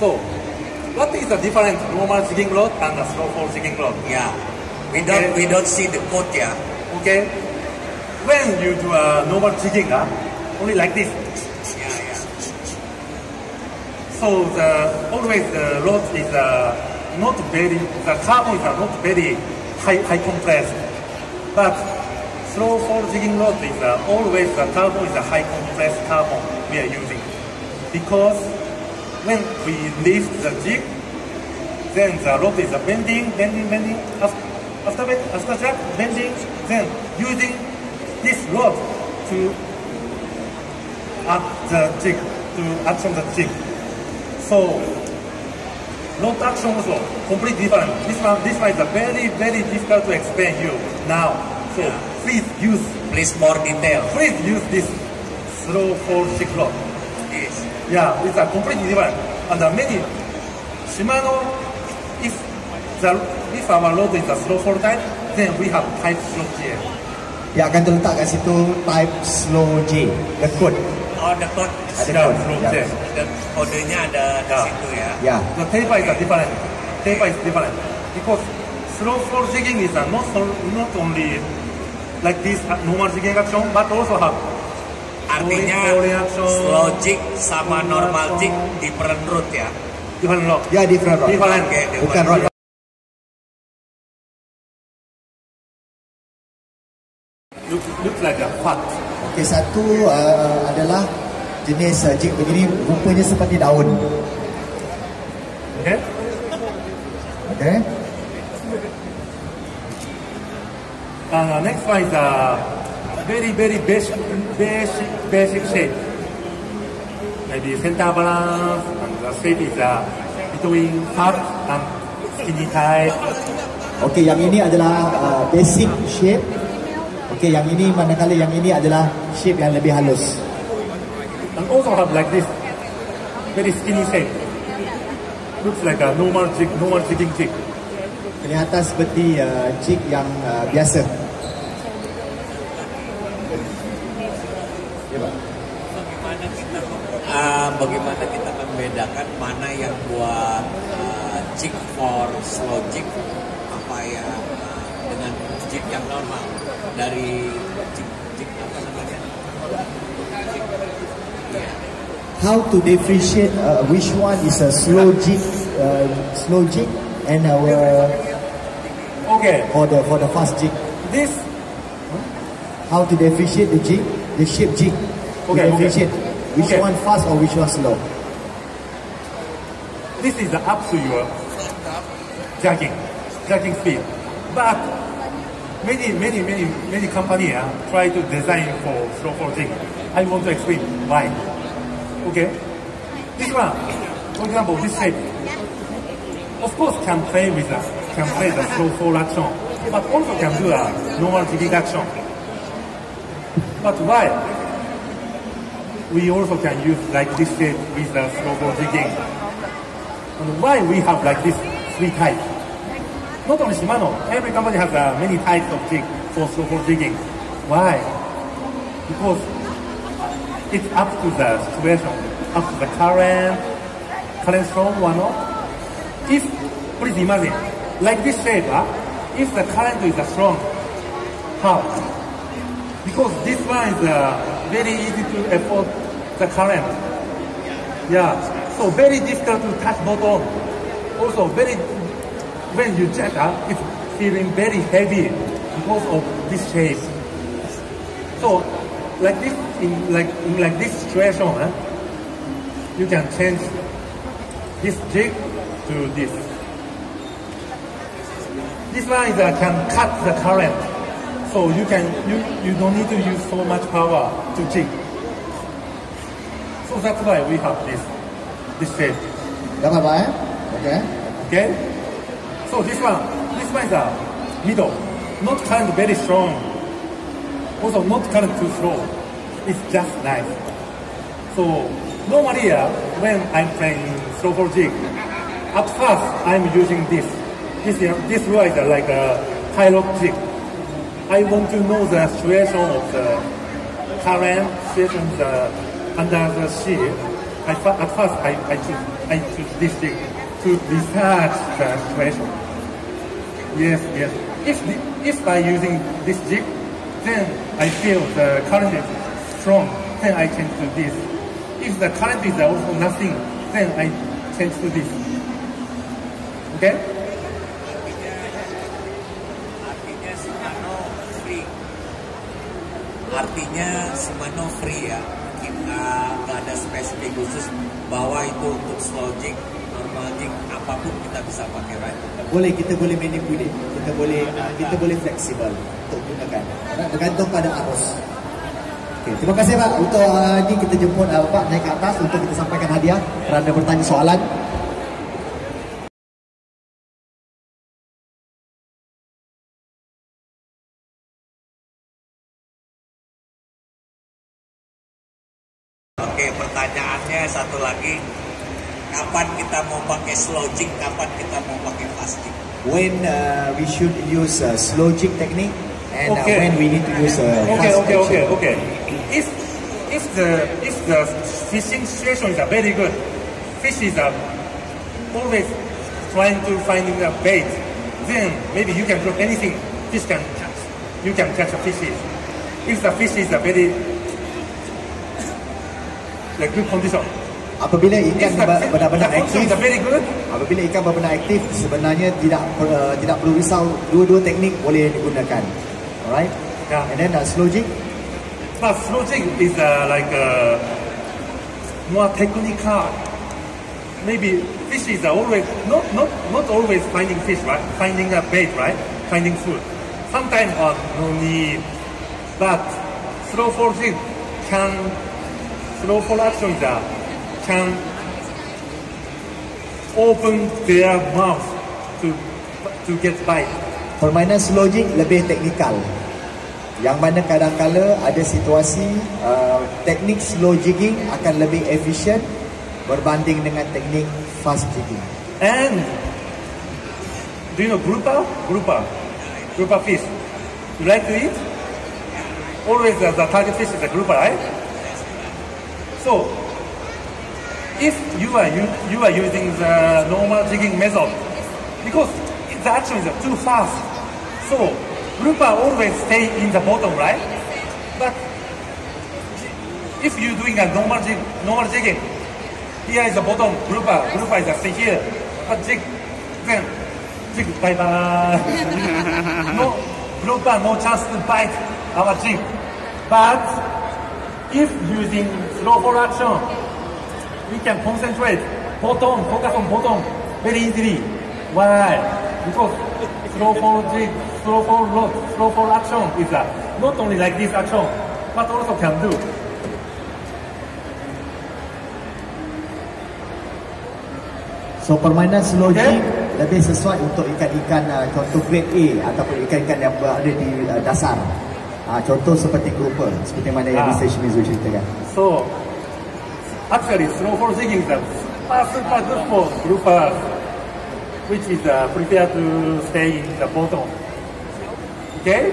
So, what is the difference normal jigging rod and the slow fall jigging rod? Yeah, we don't see the code, yeah. Okay, when you do a normal jigging, only like this. Yeah. So always the rod is not very, the carbon is not very high compressed, but slow fall jigging rod is always the carbon is a high compressed carbon we are using, because when we lift the jig, then the rod is bending. After that, bending, then using this rod to action the jig. So rod action also completely different. This one is very difficult to explain you now. So please more detail. Please use this slow fall jig rod. Yes. Yeah, it's a completely different. And many Shimano, if our rod is a slow fall type, then we have type slow J. Yang akan terletak kat situ type slow J, the code. Oh, the code. Yeah, slow J. The kodenya ada di situ ya. Yeah. The taper is different. Taper is different because slow fall jigging is not only like this normal jigging action, but also have Artinya slow jig sama normal jig different route ya. Different rod. Ya, different rod. Different. Okay, Bukan rod. Looks like a pot. Okey, satu adalah jenis jig begini, rupanya seperti daun. Okay. Okay. Next one is very basic shape. Maybe center balance, and the shape is between fat and skinny type. Okey, yang ini adalah basic shape. Okey, yang ini manakala yang ini adalah shape yang lebih halus. And also have like this very skinny shape. Looks like a normal jigging jig. Kelihatan seperti jig yang biasa. Bagaimana kita membedakan mana yang buat jig for slow jig, apa yang dengan jig yang normal dari jig apa namanya? How to differentiate which one is a slow jig and Okay. for the fast jig? This. How to differentiate the jig, the shape jig? Okay. Differentiate which one fast or which one slow? This is up to your jigging speed. But many companies try to design for slow fall jig. I want to explain why. Okay, this one, for example, this shape, of course can play the slow fall action, but also can do a normal jigging action. But why? We also can use like this shape with the slow fall jigging. And why we have like this three types? Not only Shimano, every company has many types of jig for slow fall jigging. Why? Because it's up to the situation, up to the current strong or not. Please imagine, like this shape, if the current is strong, how? Because this one is very easy to afford the current. Yeah, so very difficult to touch bottom. Also when you check, it's feeling very heavy because of this shape. So like this, in this situation, you can change this jig to this. This one is can cut the current, so you don't need to use so much power to jig. So that's why we have this shape. Dapat Pak? Okay. So this one is middle, not current very strong. Also not current too slow. It's just nice. So normally when I'm playing slow fall jig, at first I'm using this. This one is like a high lock jig. I want to know the situation of the current situation under the sea. at first I choose this jig to research the situation. Yes. If by using this jig, then I feel the current is strong, then I change to this. If the current is also nothing, then I change to this. Okay? Artinya Shimano free. Artinya Shimano free ya. Kita nggak ada spesifik khusus bahwa itu untuk slow jig, normal jig, apapun kita bisa pakai, right? Boleh, kita boleh manipulate, kita boleh fleksibel untuk gunakan. Bergantung pada arus. Okay, terima kasih Pak. Untuk ini kita jemput Pak naik ke atas untuk kita sampaikan hadiah kerana bertanya soalan. Oke, pertanyaannya satu lagi, kapan kita mau pakai slow jig, kapan kita mau pakai fast jig? When we should use slow jig technique and when we need to use fast jig. Okay. If the fishing situation is very good, fish is always trying to finding a bait, then maybe you can drop anything, fish can catch. You can catch a fish. If the fish is a very good condition. Apabila ikan benar-benar aktif, very good. Apabila ikan benar-benar aktif, sebenarnya tidak perlu risau, dua-dua teknik boleh digunakan. Alright? Yeah. And then slow jig. But slow jig is more technical. Maybe fish is always not always finding fish, right? Finding a bait, right? Finding food. Sometimes no need. But slow for jig slow for action can open their mouth to get bite. Permainan slow jig lebih teknikal. Yang mana kadang-kala ada situasi teknik slow jigging akan lebih efisien berbanding dengan teknik fast jigging. And do you know grouper fish? You like to eat? Always the target fish is a grouper, right? So if you are using the normal jigging method, because the action is too fast, so grouper always stay in the bottom, right? But if you're doing a normal jigging, here is the bottom, grouper is stay here, but jig bye bye. No grouper, no chance to bite our jig. But if using slow for action, we can concentrate bottom, focus on bottom very easily. Why? Because slow for jig, slow for rod, slow for action is not only like this action, but also can do. So permainan slow jig lebih sesuai untuk ikan-ikan contoh grade A ataupun ikan-ikan yang berada di dasar. Contoh seperti grouper, seperti mana yang bisa Shimizu ceritakan. So actually slow for jigging is super good for groupers, which is prepared to stay in the bottom. Okay?